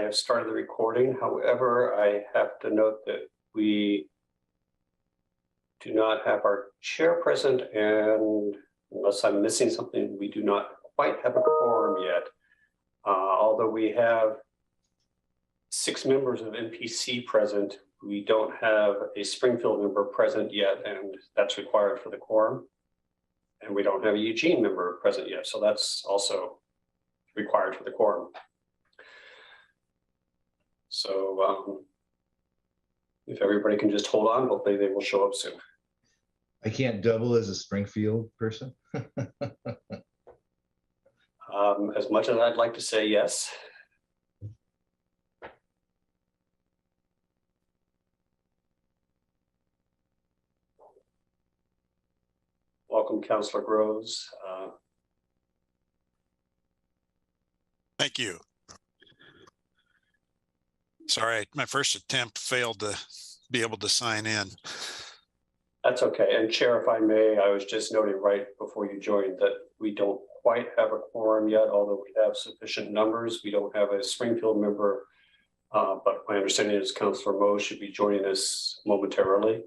have started the recording. However, I have to note that we do not have our chair present, and unless I'm missing something, we do not quite have a quorum yet. Although we have 6 members of MPC present, we don't have a Springfield member present yet, and that's required for the quorum. And we don't have a Eugene member present yet, so that's also required for the quorum. So if everybody can just hold on, hopefully they will show up soon. I can't double as a Springfield person. As much as I'd like to say yes. Welcome, Councilor Groves. Thank you. Sorry, my first attempt failed to be able to sign in. That's okay. And Chair, if I may, I was just noting right before you joined that we don't quite have a quorum yet, although we have sufficient numbers. We don't have a Springfield member, but my understanding is Councilor Moe should be joining us momentarily.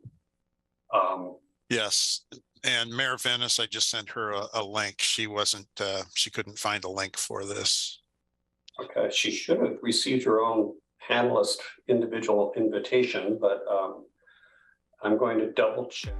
Yes, and Mayor Venice, I just sent her a link. She wasn't, she couldn't find a link for this. Okay, she should have received her own panelist individual invitation, but I'm going to double check.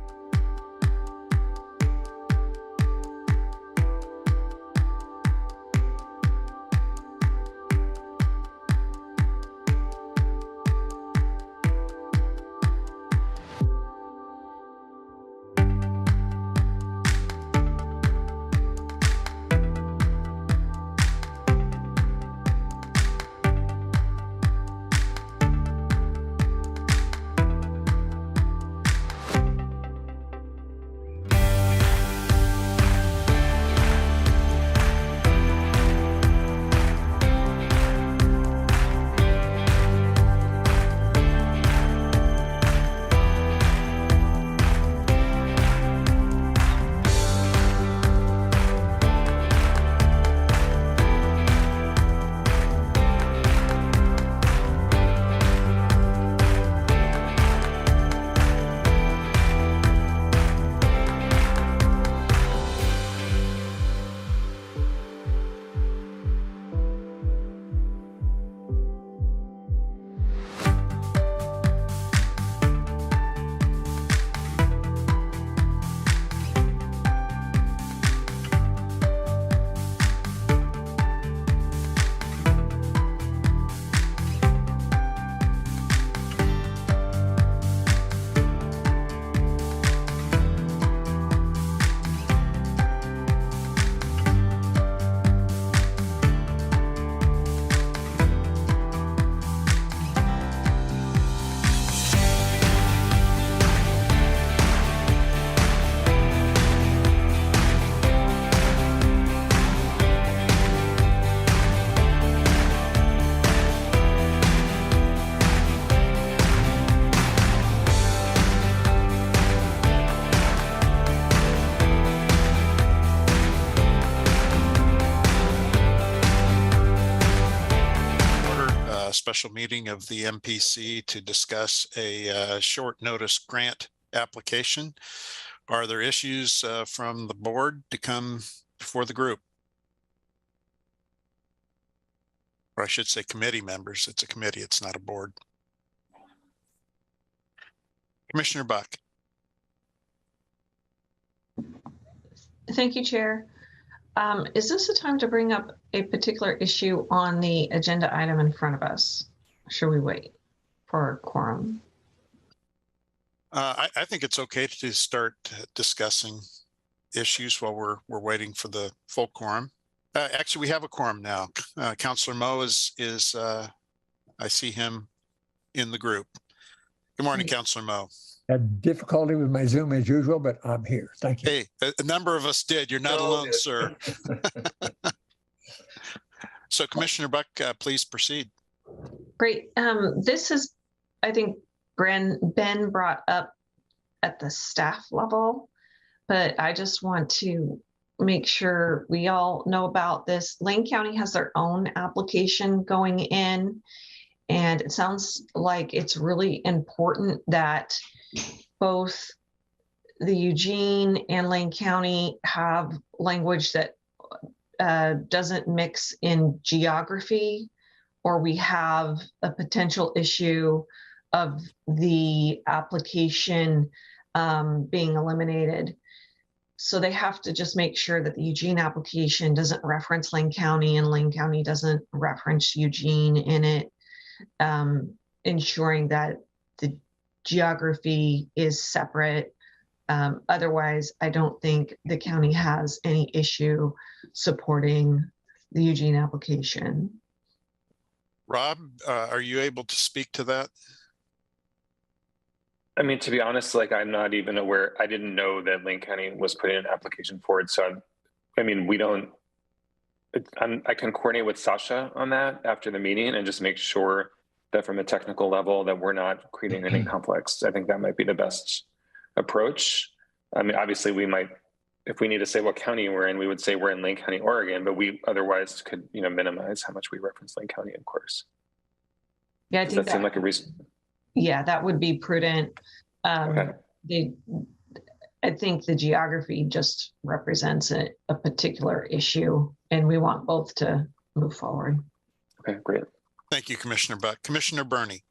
Special meeting of the MPC to discuss a short notice grant application. Are there issues from the board to come before the group? Or I should say committee members. It's a committee, it's not a board. Commissioner Buck. Thank you, Chair. Is this a time to bring up a particular issue on the agenda item in front of us? Should we wait for a quorum? I think it's okay to start discussing issues while we're waiting for the full quorum. Actually, we have a quorum now. Councilor Moe is I see him in the group. Good morning, Councilor Moe. Had difficulty with my Zoom as usual, but I'm here. Thank you. Hey, a number of us did. You're not alone, sir. So Commissioner Buck, please proceed. Great. This is, I think, Ben brought up at the staff level, but I just want to make sure we all know about this. Lane County has their own application going in, And it sounds like it's really important that both the Eugene and Lane County have language that doesn't mix in geography, or we have a potential issue of the application being eliminated. So they have to just make sure that the Eugene application doesn't reference Lane County and Lane County doesn't reference Eugene in it, ensuring that the geography is separate. Otherwise, I don't think the county has any issue supporting the Eugene application. Rob, are you able to speak to that? I mean, to be honest, like I'm not even aware. I didn't know that Lane County was putting an application forward. So, I mean, we don't. I can coordinate with Sasha on that after the meeting and just make sure that from a technical level that we're not creating any conflicts. I think that might be the best approach. I mean, obviously, we might, if we need to say what county we're in, we would say we're in Lane County, Oregon, but we otherwise could, minimize how much we reference Lane County, of course. Yeah, I Does think that seem like a reason? Yeah, that would be prudent. Okay. I think the geography just represents a particular issue, and we want both to move forward. Okay, great. Thank you, Commissioner Buck. Commissioner Burney.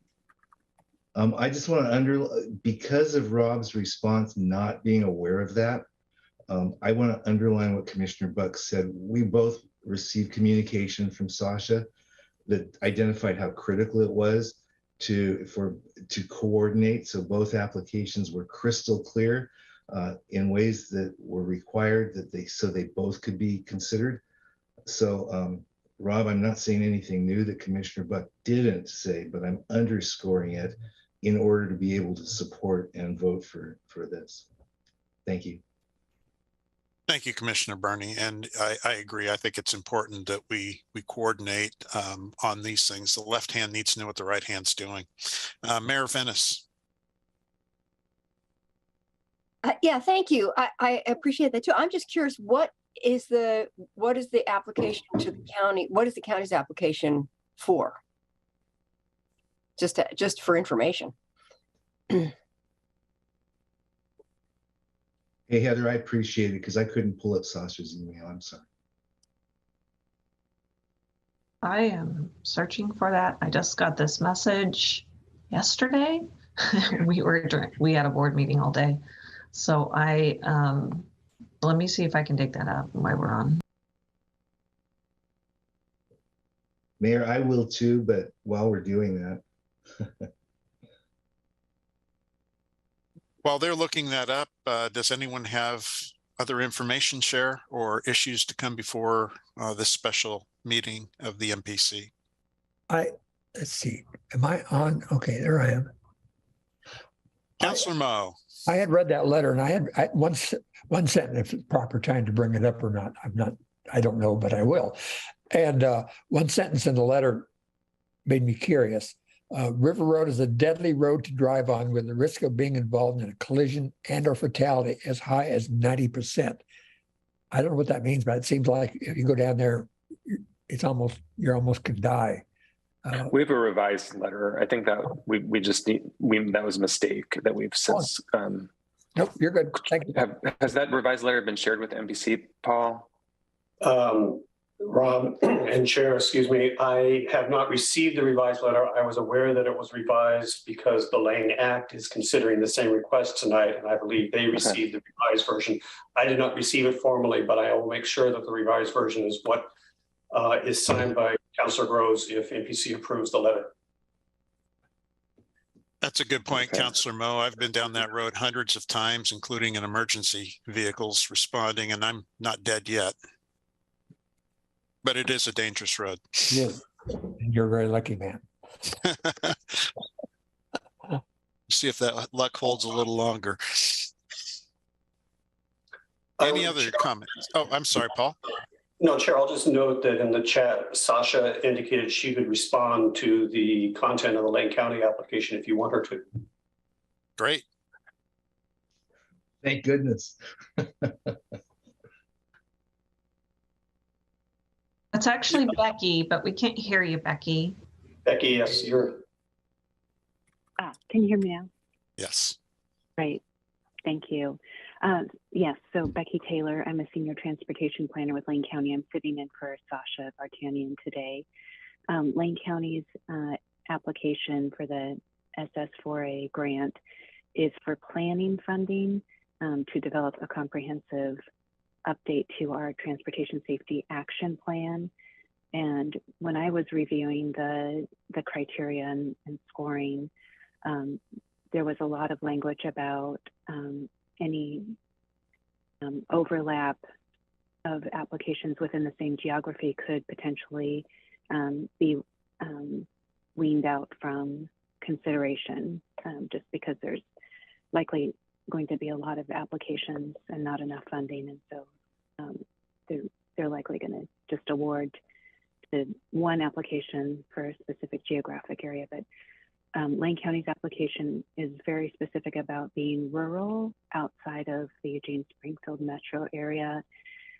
I just want to because of Rob's response not being aware of that, I want to underline what Commissioner Buck said. We both received communication from Sasha that identified how critical it was to coordinate, so both applications were crystal clear in ways that were required so they both could be considered. So Rob, I'm not saying anything new that Commissioner Buck didn't say, but I'm underscoring it in order to be able to support and vote for this. Thank you. Thank you, Commissioner Burney. And I agree. I think it's important that we coordinate on these things. The left hand needs to know what the right hand's doing. Mayor Venice. Yeah, thank you. I appreciate that too. I'm just curious, what is the application to the county? What is the county's application for? Just for information. Hey, Heather, I appreciate it because I couldn't pull up Sasha's email. I'm sorry. I am searching for that. I just got this message yesterday. We had a board meeting all day. So let me see if I can dig that up while we're on. Mayor, I will too, but while we're doing that. While they're looking that up, does anyone have other information share or issues to come before this special meeting of the MPC? Let's see. Am I on? Okay, there I am. Councilor Moe. I had read that letter, and I had one sentence. If it's proper time to bring it up or not, I don't know, but I will. And one sentence in the letter made me curious. River Road is a deadly road to drive on with the risk of being involved in a collision and/or fatality as high as 90%. I don't know what that means, but it seems like if you go down there, you almost could die. We have a revised letter. I think that we just need, that was a mistake that we've since. Nope, you're good. Thank you. Has that revised letter been shared with MPC, Paul? Rob and Chair, excuse me, I have not received the revised letter. I was aware that it was revised because the Lane Act is considering the same request tonight, and I believe they received the revised version. I did not receive it formally, but I will make sure that the revised version is what is signed by Councilor Groves if MPC approves the letter. That's a good point, Okay. Councilor Moe. I've been down that road hundreds of times, including in emergency vehicles responding, and I'm not dead yet. But it is a dangerous road. Yes, and you're a very lucky man. See if that luck holds a little longer. Any other comments? Oh, I'm sorry, Paul. No, Chair, I'll just note that in the chat, Sasha indicated she would respond to the content of the Lane County application if you want her to. Great. Thank goodness. It's actually Becky, but we can't hear you, Becky. Becky, yes, you're. Can you hear me now? Yes. Great. Thank you. Yes, so Becky Taylor, I'm a senior transportation planner with Lane County. I'm sitting in for Sasha Vartanian today. Lane County's application for the SS4A grant is for planning funding to develop a comprehensive update to our transportation safety action plan. And when I was reviewing the criteria and scoring, there was a lot of language about any overlap of applications within the same geography could potentially be weaned out from consideration, just because there's likely going to be a lot of applications and not enough funding. And so they're likely going to just award the one application for a specific geographic area. But Lane County's application is very specific about being rural outside of the Eugene Springfield metro area.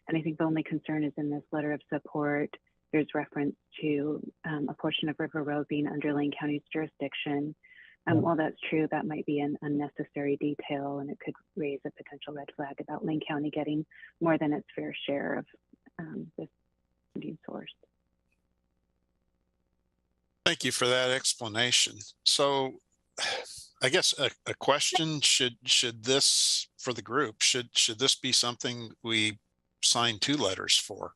And I think the only concern is in this letter of support, there's reference to a portion of River Road being under Lane County's jurisdiction. While that's true, that might be an unnecessary detail, and it could raise a potential red flag about Lane County getting more than its fair share of this funding source. Thank you for that explanation. So I guess a question, should this, for the group, should this be something we sign 2 letters for,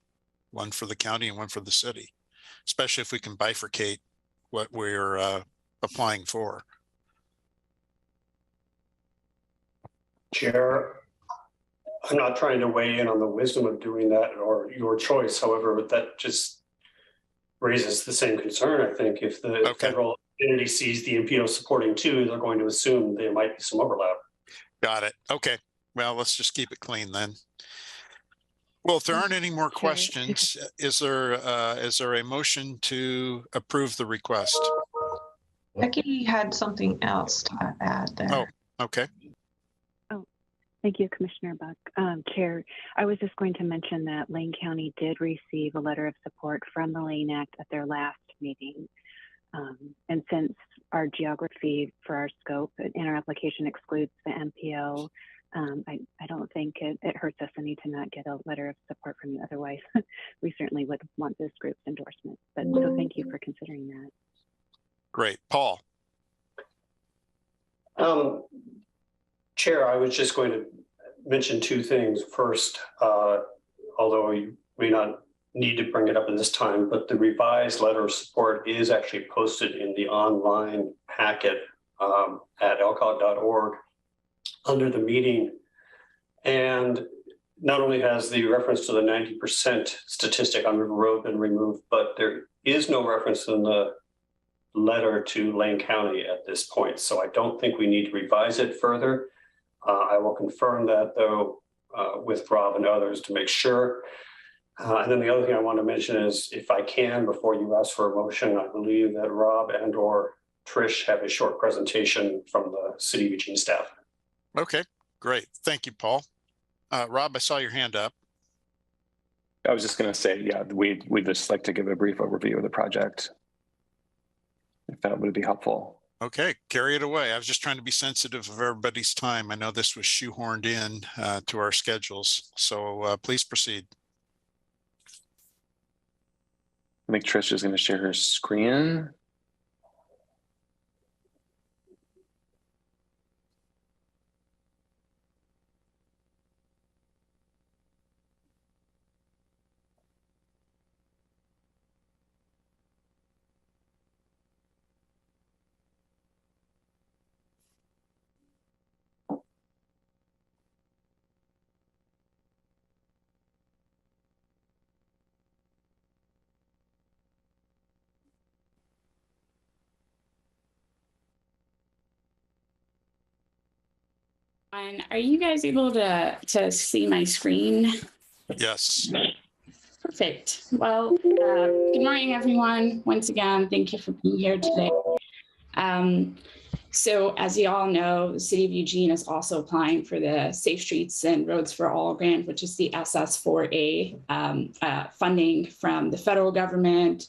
one for the county and one for the city, especially if we can bifurcate what we're applying for? Chair, I'm not trying to weigh in on the wisdom of doing that or your choice. However, that just raises the same concern. I think if the federal entity sees the MPO supporting 2, they're going to assume there might be some overlap. Got it. Okay. Well, let's just keep it clean then. Well, if there aren't any more questions, is there a motion to approve the request? Becky had something else to add there. Oh, okay. Thank you, Commissioner Buck. Chair, I was just going to mention that Lane County did receive a letter of support from the Lane Act at their last meeting. And since our geography for our scope in our application excludes the MPO, I don't think it hurts us any to not get a letter of support from you. Otherwise, we certainly would want this group's endorsement. But so thank you for considering that. Great. Paul. Chair, I was just going to mention 2 things. First, although you may not need to bring it up at this time, but the revised letter of support is actually posted in the online packet at lcog.org under the meeting. And not only has the reference to the 90% statistic on River Road been removed, but there is no reference in the letter to Lane County at this point. So I don't think we need to revise it further. I will confirm that though with Rob and others to make sure. And then the other thing I want to mention is, if I can, before you ask for a motion, I believe that Rob and or Trish have a short presentation from the City of Eugene staff. Okay, great. Thank you, Paul. Rob, I saw your hand up. I was just going to say, yeah, we'd just like to give a brief overview of the project, if that would be helpful. Okay, carry it away. I was just trying to be sensitive of everybody's time. I know this was shoehorned in to our schedules, so please proceed. I think Trish is going to share her screen. Are you guys able to see my screen? Yes. Perfect. Well, good morning, everyone. Once again, thank you for being here today. So as you all know, the City of Eugene is also applying for the Safe Streets and Roads for All grant, which is the SS4A funding from the federal government.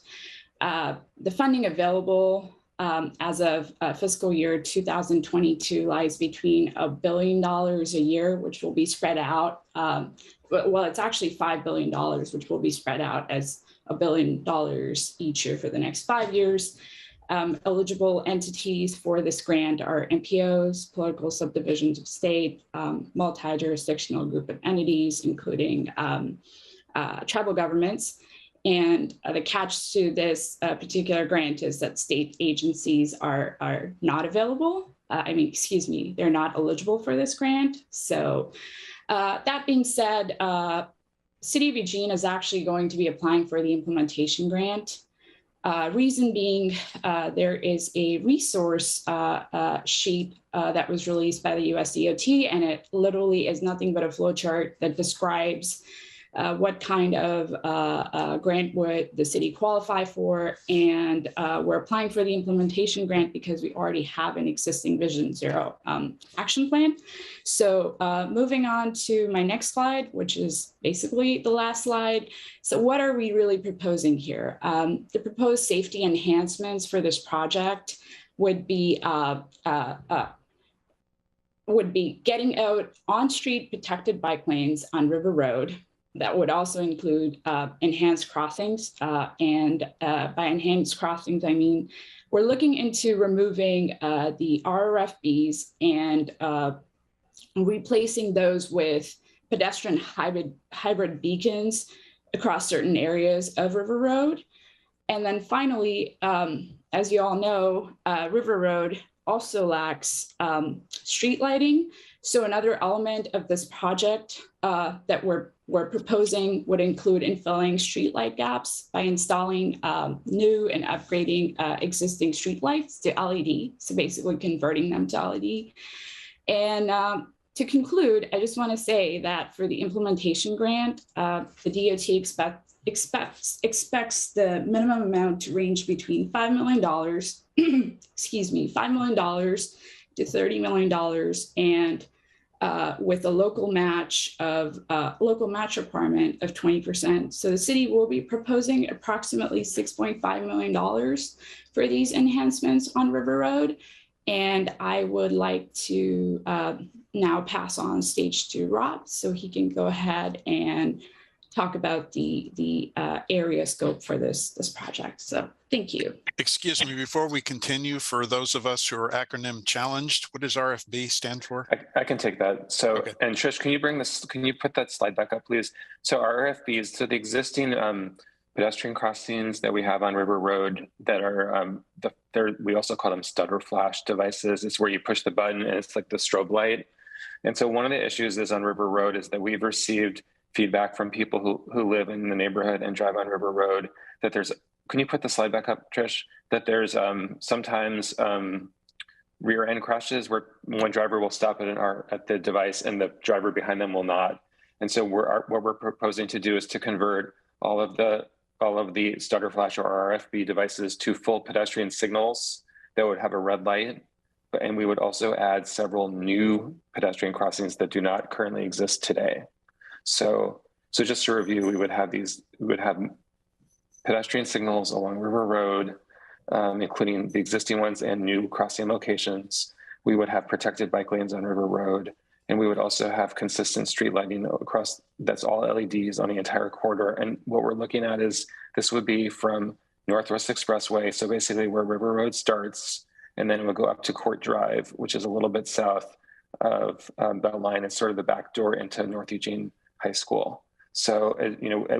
The funding available as of fiscal year 2022 lies between $1 billion a year, which will be spread out. Well, it's actually $5 billion, which will be spread out as $1 billion each year for the next 5 years. Eligible entities for this grant are MPOs, political subdivisions of state, multi-jurisdictional group of entities, including tribal governments. And the catch to this particular grant is that state agencies are not available. They're not eligible for this grant. So that being said, City of Eugene is actually going to be applying for the implementation grant. Reason being, there is a resource sheet that was released by the US DOT, and it literally is nothing but a flowchart that describes what kind of grant would the city qualify for. And we're applying for the implementation grant because we already have an existing Vision Zero action plan. So moving on to my next slide, which is basically the last slide. So what are we really proposing here? The proposed safety enhancements for this project would be getting out on-street protected bike lanes on River Road. That would also include enhanced crossings. And by enhanced crossings, I mean, we're looking into removing the RRFBs and replacing those with pedestrian hybrid beacons across certain areas of River Road. And then finally, as you all know, River Road also lacks street lighting. So another element of this project that we're proposing would include infilling streetlight gaps by installing new and upgrading existing streetlights to LED. So basically converting them to LED. And to conclude, I just want to say that for the implementation grant, the DOT expects the minimum amount to range between $5 million, excuse me, $5 million to $30 million, and with a local match requirement of 20%. So the city will be proposing approximately $6.5 million for these enhancements on River Road. And I would like to now pass on stage to Rob so he can go ahead and talk about the area scope for this project. So thank you. Excuse me, before we continue, for those of us who are acronym challenged, what does RFB stand for? I can take that. So, okay. And Trish, can you put that slide back up, please? So our RFBs, so the existing pedestrian crossings that we have on River Road that are, we also call them stutter flash devices. It's where you push the button and it's like the strobe light. And so one of the issues is on River Road is that we've received feedback from people who live in the neighborhood and drive on River Road that there's, can you put the slide back up, Trish? That there's sometimes rear end crashes where one driver will stop at the device and the driver behind them will not. And so what we're proposing to do is to convert all of the stutter flash or RFB devices to full pedestrian signals that would have a red light. And we would also add several new pedestrian crossings that do not currently exist today. So just to review, we would have pedestrian signals along River Road, including the existing ones and new crossing locations. We would have protected bike lanes on River Road, and we would also have consistent street lighting across, that's all LEDs on the entire corridor. And what we're looking at is this would be from Northwest Expressway, so basically where River Road starts, and then it would go up to Court Drive, which is a little bit south of Bell Line. It's sort of the back door into North Eugene High School. So,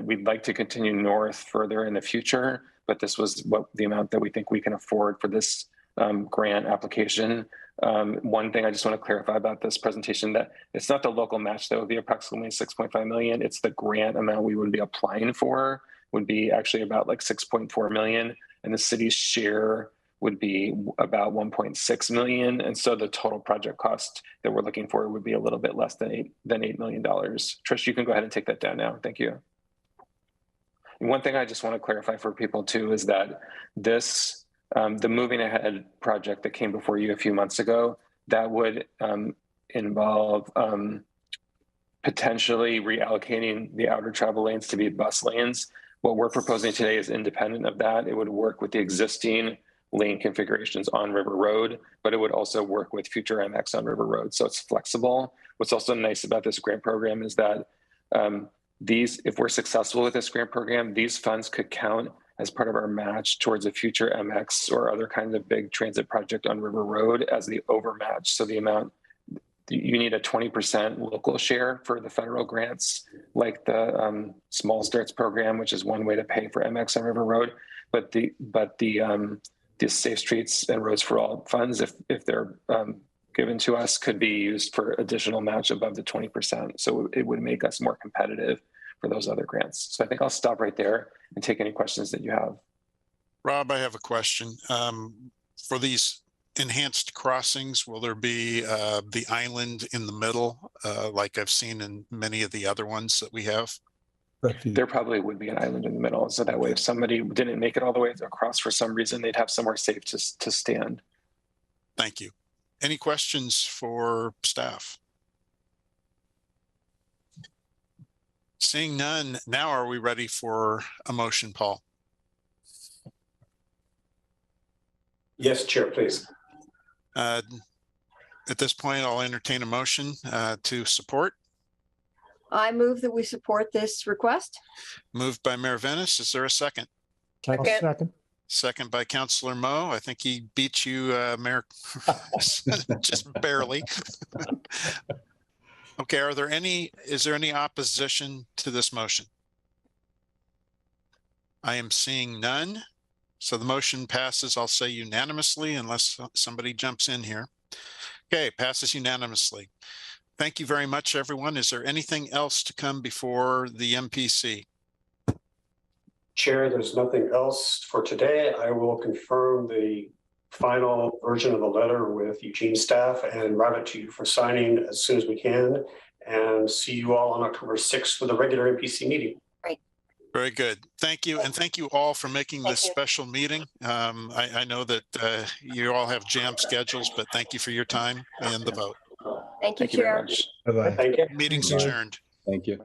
we'd like to continue north further in the future, but this was the amount that we think we can afford for this grant application. One thing I just want to clarify about this presentation, that it's not the local match that would be approximately 6.5 million. It's the grant amount we would be applying for would be actually about like 6.4 million, and the city's share would be about 1.6 million. And so the total project cost that we're looking for would be a little bit less than $8 million. Trish, you can go ahead and take that down now. Thank you. And one thing I just want to clarify for people too is that this, the Moving Ahead project that came before you a few months ago, that would involve potentially reallocating the outer travel lanes to be bus lanes. What we're proposing today is independent of that. It would work with the existing lane configurations on River Road, but it would also work with future MX on River Road. So it's flexible. What's also nice about this grant program is that if we're successful with this grant program, these funds could count as part of our match towards a future MX or other kinds of big transit project on River Road as the overmatch. So the amount, you need a 20% local share for the federal grants, like the Small Starts program, which is one way to pay for MX on River Road. But the Safe Streets and Roads for All funds, if they're given to us, could be used for additional match above the 20%. So it would make us more competitive for those other grants. So I think I'll stop right there and take any questions that you have. Rob, I have a question. For these enhanced crossings, will there be the island in the middle, like I've seen in many of the other ones that we have? There probably would be an island in the middle. So that way, if somebody didn't make it all the way across for some reason, they'd have somewhere safe to stand. Thank you. Any questions for staff? Seeing none, now are we ready for a motion, Paul? Yes, Chair, please. At this point, I'll entertain a motion to support. I move that we support this request. Moved by Mayor Venice. Is there a second? Second. Second by Councilor Mo. I think he beat you, Mayor, just barely. Okay, is there any opposition to this motion? I am seeing none. So the motion passes, I'll say unanimously, unless somebody jumps in here. Okay, passes unanimously. Thank you very much, everyone. Is there anything else to come before the MPC? Chair, there's nothing else for today. I will confirm the final version of the letter with Eugene staff and route it to you for signing as soon as we can, and see you all on October 6th for the regular MPC meeting. Great. Very good. Thank you. And thank you all for making this special meeting. I know that you all have jammed schedules, but thank you for your time and the vote. Thank you, Thank you very Chair. much. Bye-bye. Thank you. Meeting's adjourned. Thank you.